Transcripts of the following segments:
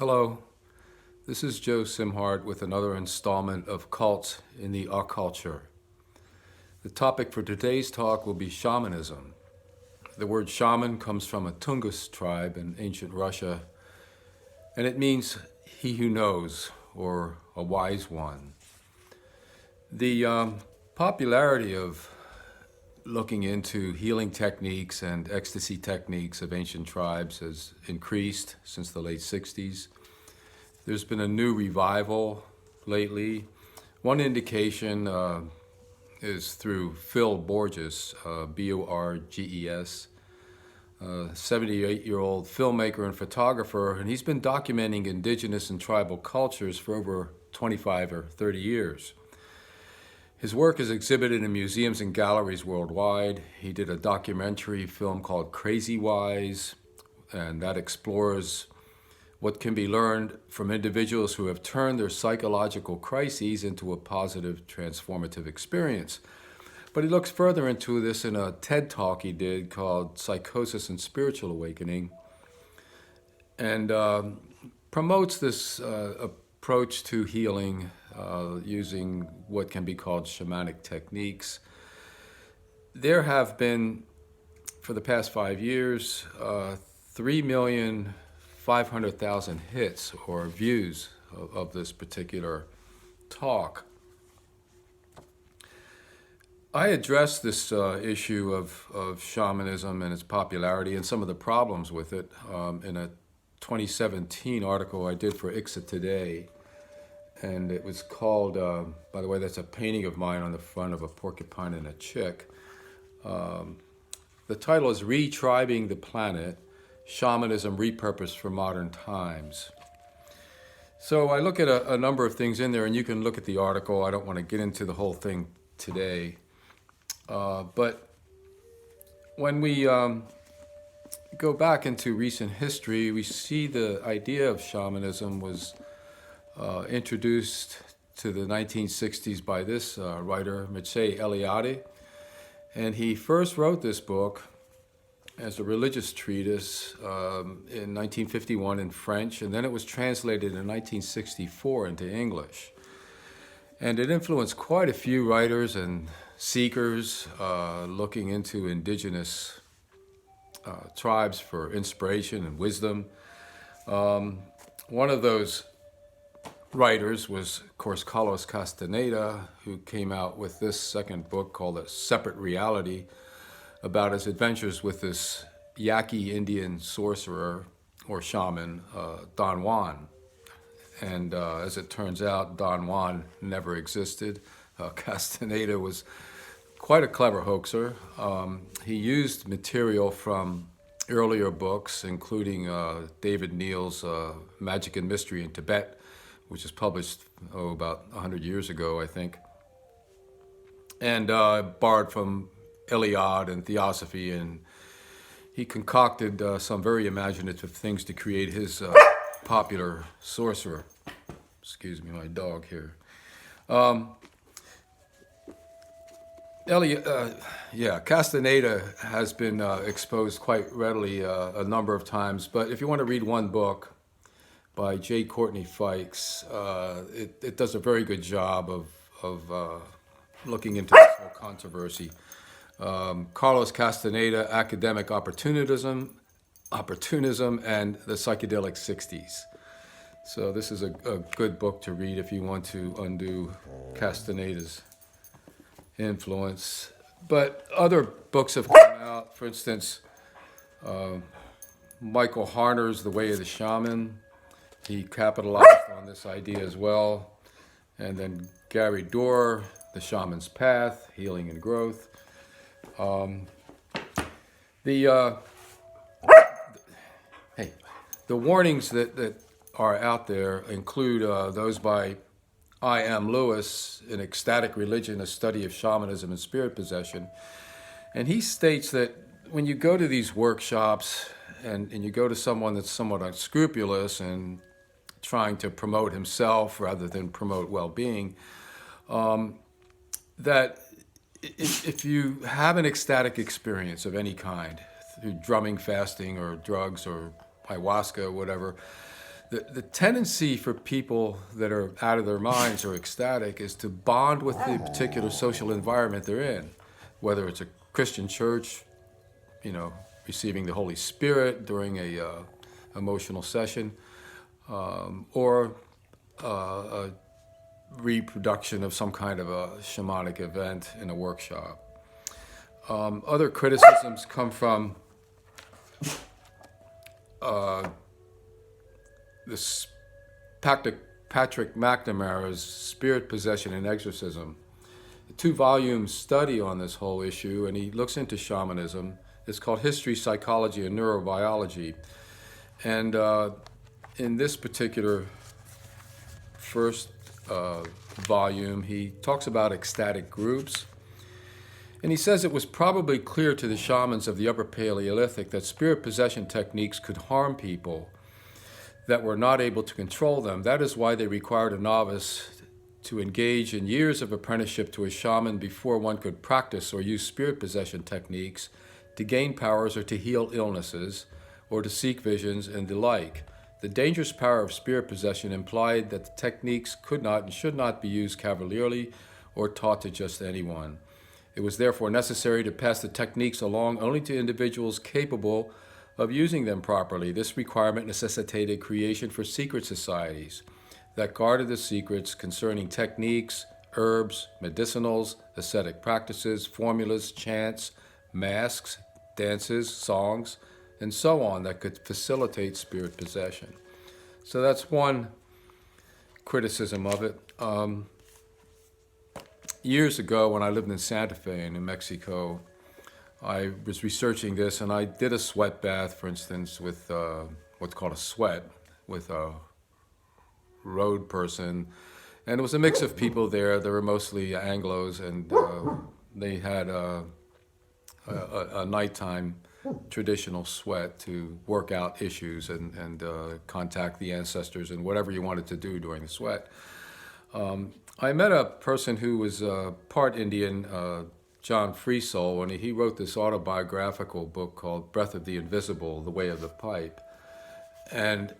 Hello, this is Joe Simhart with another installment of Cults in the Occulture. The topic for today's talk will be shamanism. The word shaman comes from a Tungus tribe in ancient Russia, and it means he who knows, or a wise one. The popularity of looking into healing techniques and ecstasy techniques of ancient tribes has increased since the late 60s. There's been a new revival lately. One indication is through Phil Borges, B-O-R-G-E-S, a 78-year-old filmmaker and photographer, and he's been documenting indigenous and tribal cultures for over 25 or 30 years. His work is exhibited in museums and galleries worldwide. He did a documentary film called Crazy Wise, and that explores what can be learned from individuals who have turned their psychological crises into a positive, transformative experience. But he looks further into this in a TED Talk he did called Psychosis Spiritual Awakening, and promotes this approach to healing using what can be called shamanic techniques. There have been, for the past 5 years, 3,500,000 hits or views of this particular talk. I addressed this issue of shamanism and its popularity and some of the problems with it in a 2017 article I did for ICSA Today. And it was called, by the way, that's a painting of mine on the front of a porcupine and a chick. The title is Retribing the Planet, Shamanism Repurposed for Modern Times. So I look at a number of things in there, and you can look at the article. I don't want to get into the whole thing today. But when we go back into recent history, we see the idea of shamanism was introduced to the 1960s by this writer, Eliade, and he first wrote this book as a religious treatise in 1951 in French, and then it was translated in 1964 into English. And it influenced quite a few writers and seekers looking into indigenous tribes for inspiration and wisdom. One of those writers was, of course, Carlos Castaneda, who came out with this second book called A Separate Reality, about his adventures with this Yaqui Indian sorcerer or shaman, Don Juan. And as it turns out, Don Juan never existed. Castaneda was quite a clever hoaxer. He used material from earlier books, including David Neal's Magic and Mystery in Tibet, which was published, about 100 years ago, I think, and borrowed from Eliade and Theosophy, and he concocted some very imaginative things to create his popular sorcerer. Excuse me, my dog here. Castaneda has been exposed quite readily a number of times, but if you want to read one book by J. Courtney Fikes, it does a very good job of looking into this whole controversy. Carlos Castaneda, Academic Opportunism and the Psychedelic 60s. So this is a good book to read if you want to undo Castaneda's influence. But other books have come out. For instance, Michael Harner's The Way of the Shaman. He capitalized on this idea as well. And then Gary Dorr, The Shaman's Path, Healing and Growth. The warnings that are out there include those by I. M. Lewis in Ecstatic Religion, A Study of Shamanism and Spirit Possession. And he states that when you go to these workshops and you go to someone that's somewhat unscrupulous and trying to promote himself rather than promote well-being, that if you have an ecstatic experience of any kind, through drumming, fasting, or drugs, or ayahuasca, or whatever, The tendency for people that are out of their minds or ecstatic is to bond with the particular social environment they're in, whether it's a Christian church, receiving the Holy Spirit during a emotional session, or a reproduction of some kind of a shamanic event in a workshop. Other criticisms come from this Patrick McNamara's Spirit Possession and Exorcism, a 2-volume study on this whole issue, and he looks into shamanism. It's called History, Psychology, and Neurobiology. And in this particular first volume, he talks about ecstatic groups. And he says it was probably clear to the shamans of the Upper Paleolithic that spirit possession techniques could harm people that were not able to control them. That is why they required a novice to engage in years of apprenticeship to a shaman before one could practice or use spirit possession techniques to gain powers or to heal illnesses or to seek visions and the like. The dangerous power of spirit possession implied that the techniques could not and should not be used cavalierly or taught to just anyone. It was therefore necessary to pass the techniques along only to individuals capable of using them properly. This requirement necessitated creation for secret societies that guarded the secrets concerning techniques, herbs, medicinals, ascetic practices, formulas, chants, masks, dances, songs, and so on that could facilitate spirit possession. So that's one criticism of it. Years ago, when I lived in Santa Fe in New Mexico, I was researching this, and I did a sweat bath, for instance, with what's called a sweat, with a road person. And it was a mix of people there. They were mostly Anglos, and they had a nighttime traditional sweat to work out issues and contact the ancestors and whatever you wanted to do during the sweat. I met a person who was part Indian, John Freso, and he wrote this autobiographical book called Breath of the Invisible, The Way of the Pipe. And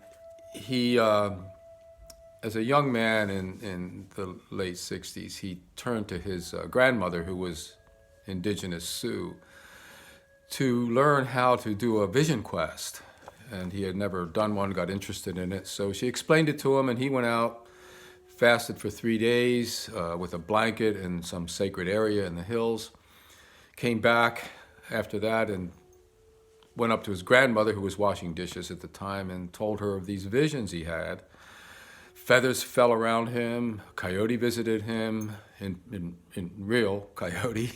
he, as a young man in the late 60s, he turned to his grandmother, who was indigenous Sioux, to learn how to do a vision quest. And he had never done one, got interested in it. So she explained it to him, and he went out, fasted for 3 days with a blanket in some sacred area in the hills, came back after that and went up to his grandmother, who was washing dishes at the time, and told her of these visions he had. Feathers fell around him, a coyote visited him, in real coyote.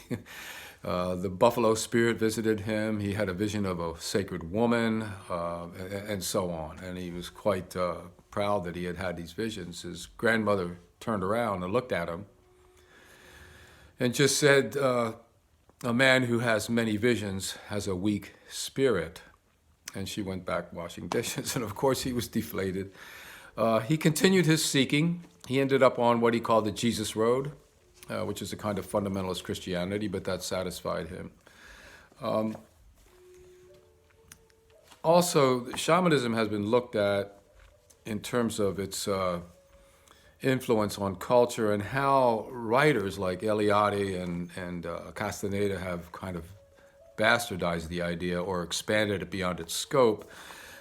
The buffalo spirit visited him. He had a vision of a sacred woman, and so on. And he was quite proud that he had had these visions. His grandmother turned around and looked at him and just said, a man who has many visions has a weak spirit. And she went back washing dishes, and of course he was deflated. He continued his seeking. He ended up on what he called the Jesus Road, which is a kind of fundamentalist Christianity, but that satisfied him. Also, shamanism has been looked at in terms of its influence on culture and how writers like Eliade and Castaneda have kind of bastardized the idea or expanded it beyond its scope.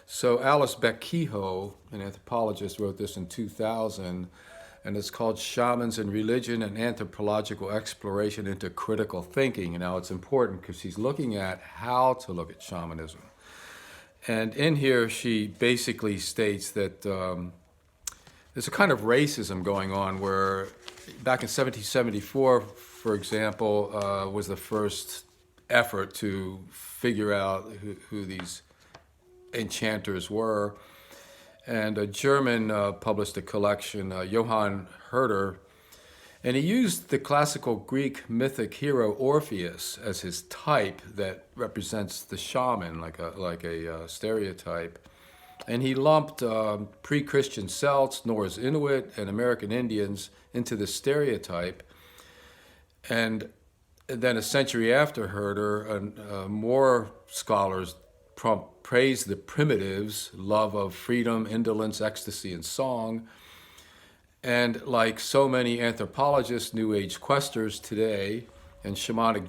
So Alice Kehoe, an anthropologist, wrote this in 2000, and it's called Shamans and Religion, an Anthropological Exploration into Critical Thinking. And now it's important because she's looking at how to look at shamanism. And in here, she basically states that there's a kind of racism going on where back in 1774, for example, was the first effort to figure out who these enchanters were. And a German published a collection, Johann Herder, and he used the classical Greek mythic hero Orpheus as his type that represents the shaman, like a stereotype. And he lumped pre-Christian Celts, Norse Inuit, and American Indians into the stereotype. And then a century after Herder, more scholars praised the primitives' love of freedom, indolence, ecstasy, and song. And like so many anthropologists, New Age questers today, and shamanic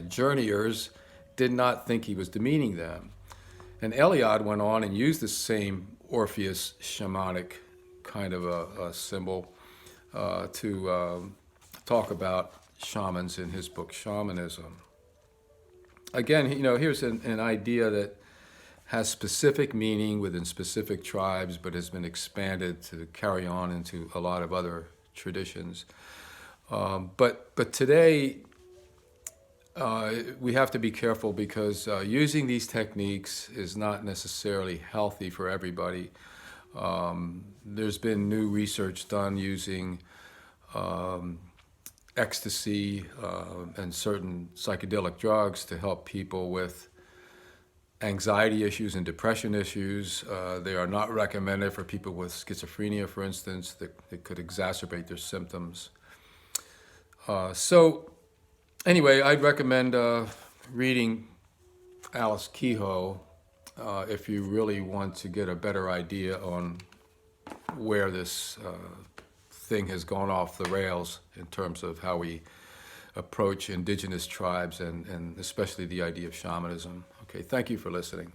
journeyers did not think he was demeaning them. And Eliade went on and used the same Orpheus shamanic kind of a symbol to talk about shamans in his book, Shamanism. Again, here's an idea that has specific meaning within specific tribes, but has been expanded to carry on into a lot of other traditions. But today, we have to be careful because using these techniques is not necessarily healthy for everybody. There's been new research done using ecstasy and certain psychedelic drugs to help people with anxiety issues and depression issues. They are not recommended for people with schizophrenia, for instance, that could exacerbate their symptoms. So anyway, I'd recommend reading Alice Kehoe if you really want to get a better idea on where this thing has gone off the rails in terms of how we approach indigenous tribes and especially the idea of shamanism. Okay, thank you for listening.